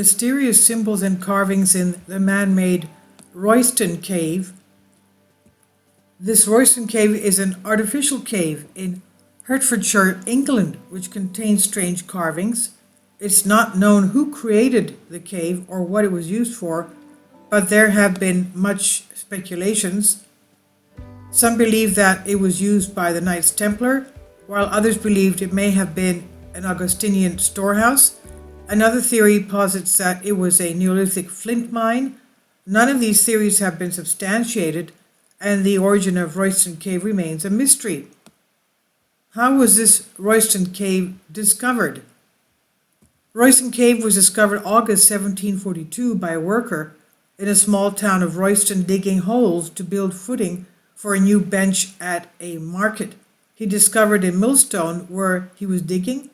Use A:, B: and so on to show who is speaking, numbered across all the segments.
A: mysterious symbols and carvings in the man-made Royston cave. This Royston cave is an artificial cave in Hertfordshire, England, which contains strange carvings. It's not known who created the cave or what it was used for, but there have been much speculations. Some believe that it was used by the Knights Templar, while others believed it may have been an Augustinian storehouse. Another theory posits that it was a Neolithic flint mine. None of these theories have been substantiated, and the origin of Royston Cave remains a mystery. How was this Royston Cave discovered? Royston Cave was discovered August 1742 by a worker in a small town of Royston digging holes to build footing for a new bench at a market. He discovered a millstone where he was digging,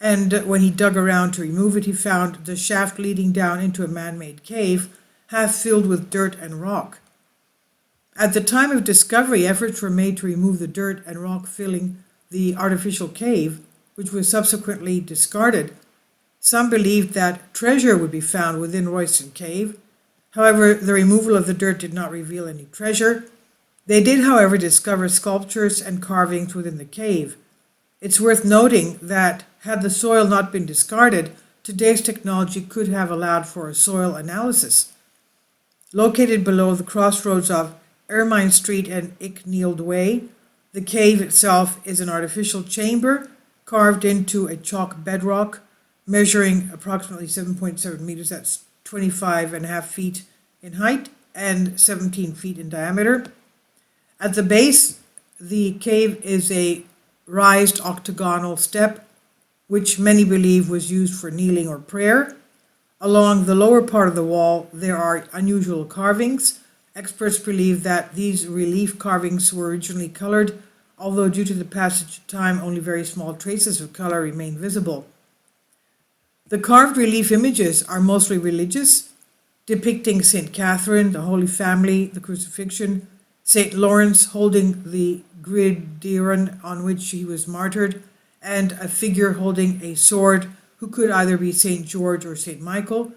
A: and when he dug around to remove it, he found the shaft leading down into a man-made cave, half filled with dirt and rock. At the time of discovery, efforts were made to remove the dirt and rock filling the artificial cave, which was subsequently discarded. Some believed that treasure would be found within Royston Cave. However, the removal of the dirt did not reveal any treasure. They did, however, discover sculptures and carvings within the cave. It's worth noting that had the soil not been discarded, today's technology could have allowed for a soil analysis. Located below the crossroads of Ermine Street and Icknield Way, the cave itself is an artificial chamber carved into a chalk bedrock, measuring approximately 7.7 meters, that's 25.5 feet in height and 17 feet in diameter. At the base, the cave is a raised octagonal step, which many believe was used for kneeling or prayer. Along the lower part of the wall, there are unusual carvings. Experts believe that these relief carvings were originally colored, although due to the passage of time, only very small traces of color remain visible. The carved relief images are mostly religious, depicting St. Catherine, the Holy Family, the Crucifixion, St. Lawrence holding the gridiron on which he was martyred, and a figure holding a sword who could either be St. George or St. Michael.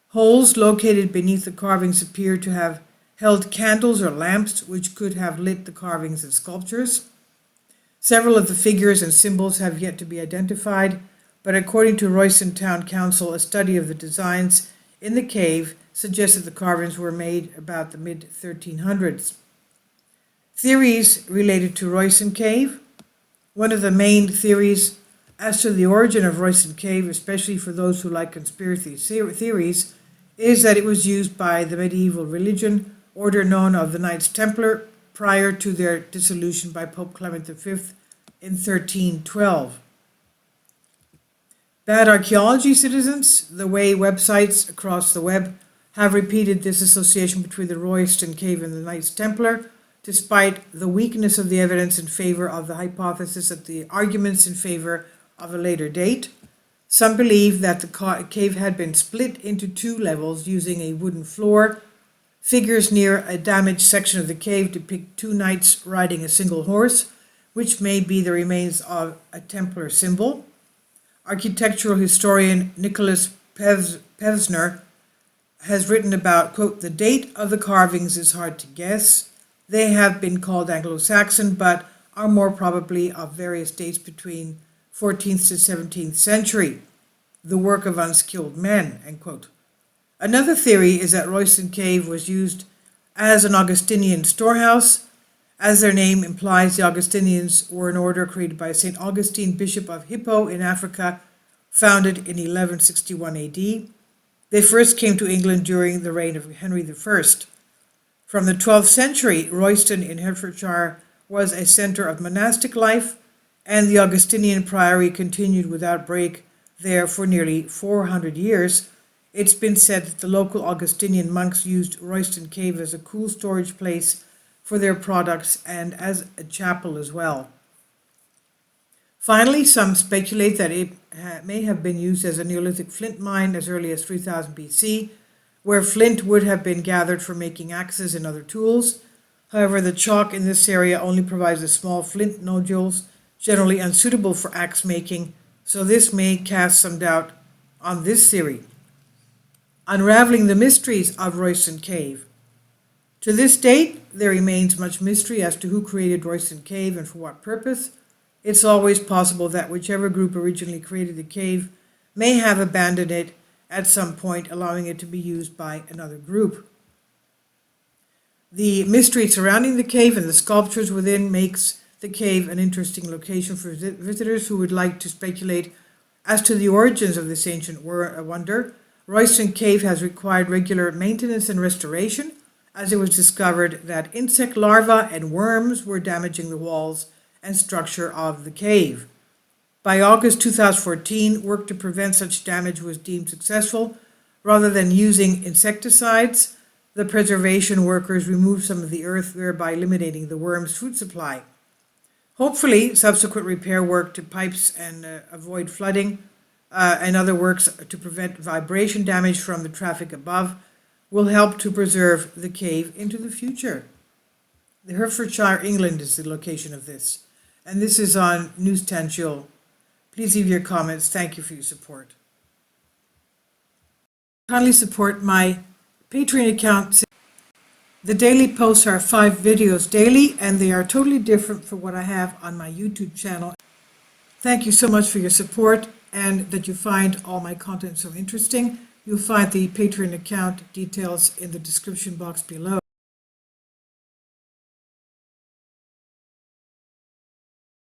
A: Holes located beneath the carvings appear to have held candles or lamps which could have lit the carvings and sculptures. Several of the figures and symbols have yet to be identified, but according to Royston Town Council, a study of the designs in the cave suggests that the carvings were made about the mid-1300s. Theories related to Royston Cave. One of the main theories as to the origin of Royston Cave, especially for those who like conspiracy theories, is that it was used by the medieval religion, order known of the Knights Templar, prior to their dissolution by Pope Clement V in 1312. Bad archaeology citizens, the way websites across the web have repeated this association between the Royston Cave and the Knights Templar, despite the weakness of the evidence in favor of the hypothesis that the arguments in favor of a later date. Some believe that the cave had been split into two levels using a wooden floor. Figures near a damaged section of the cave depict two knights riding a single horse, which may be the remains of a Templar symbol. Architectural historian Nicholas Pevsner has written about, quote, the date of the carvings is hard to guess. They have been called Anglo-Saxon, but are more probably of various dates between 14th to 17th century, the work of unskilled men, end quote. Another theory is that Royston Cave was used as an Augustinian storehouse. As their name implies, the Augustinians were an order created by St. Augustine, Bishop of Hippo in Africa, founded in 1161 AD. They first came to England during the reign of Henry I. From the 12th century, Royston in Hertfordshire was a center of monastic life, and the Augustinian priory continued without break there for nearly 400 years. It's been said that the local Augustinian monks used Royston Cave as a cool storage place for their products and as a chapel as well. Finally, some speculate that it may have been used as a Neolithic flint mine as early as 3000 BC, where flint would have been gathered for making axes and other tools. However, the chalk in this area only provides the small flint nodules, generally unsuitable for axe making, so this may cast some doubt on this theory. unraveling the mysteries of Royston Cave. To this date, there remains much mystery as to who created Royston Cave and for what purpose. It's always possible that whichever group originally created the cave may have abandoned it at some point, allowing it to be used by another group. The mystery surrounding the cave and the sculptures within makes the cave an interesting location for visitors who would like to speculate as to the origins of this ancient wonder. Royston Cave has required regular maintenance and restoration, as it was discovered that insect larvae and worms were damaging the walls and structure of the cave. By August 2014, work to prevent such damage was deemed successful. Rather than using insecticides, the preservation workers removed some of the earth, thereby eliminating the worms' food supply. Hopefully, subsequent repair work to pipes and avoid flooding and other works to prevent vibration damage from the traffic above will help to preserve the cave into the future. The Hertfordshire, England is the location of this. And this is on News Tanjul. Please leave your comments. Thank you for your support. Kindly support my Patreon account. The daily posts are 5 videos daily, and they are totally different from what I have on my YouTube channel. Thank you so much for your support and that you find all my content so interesting. You'll find the Patreon account details in the description box below.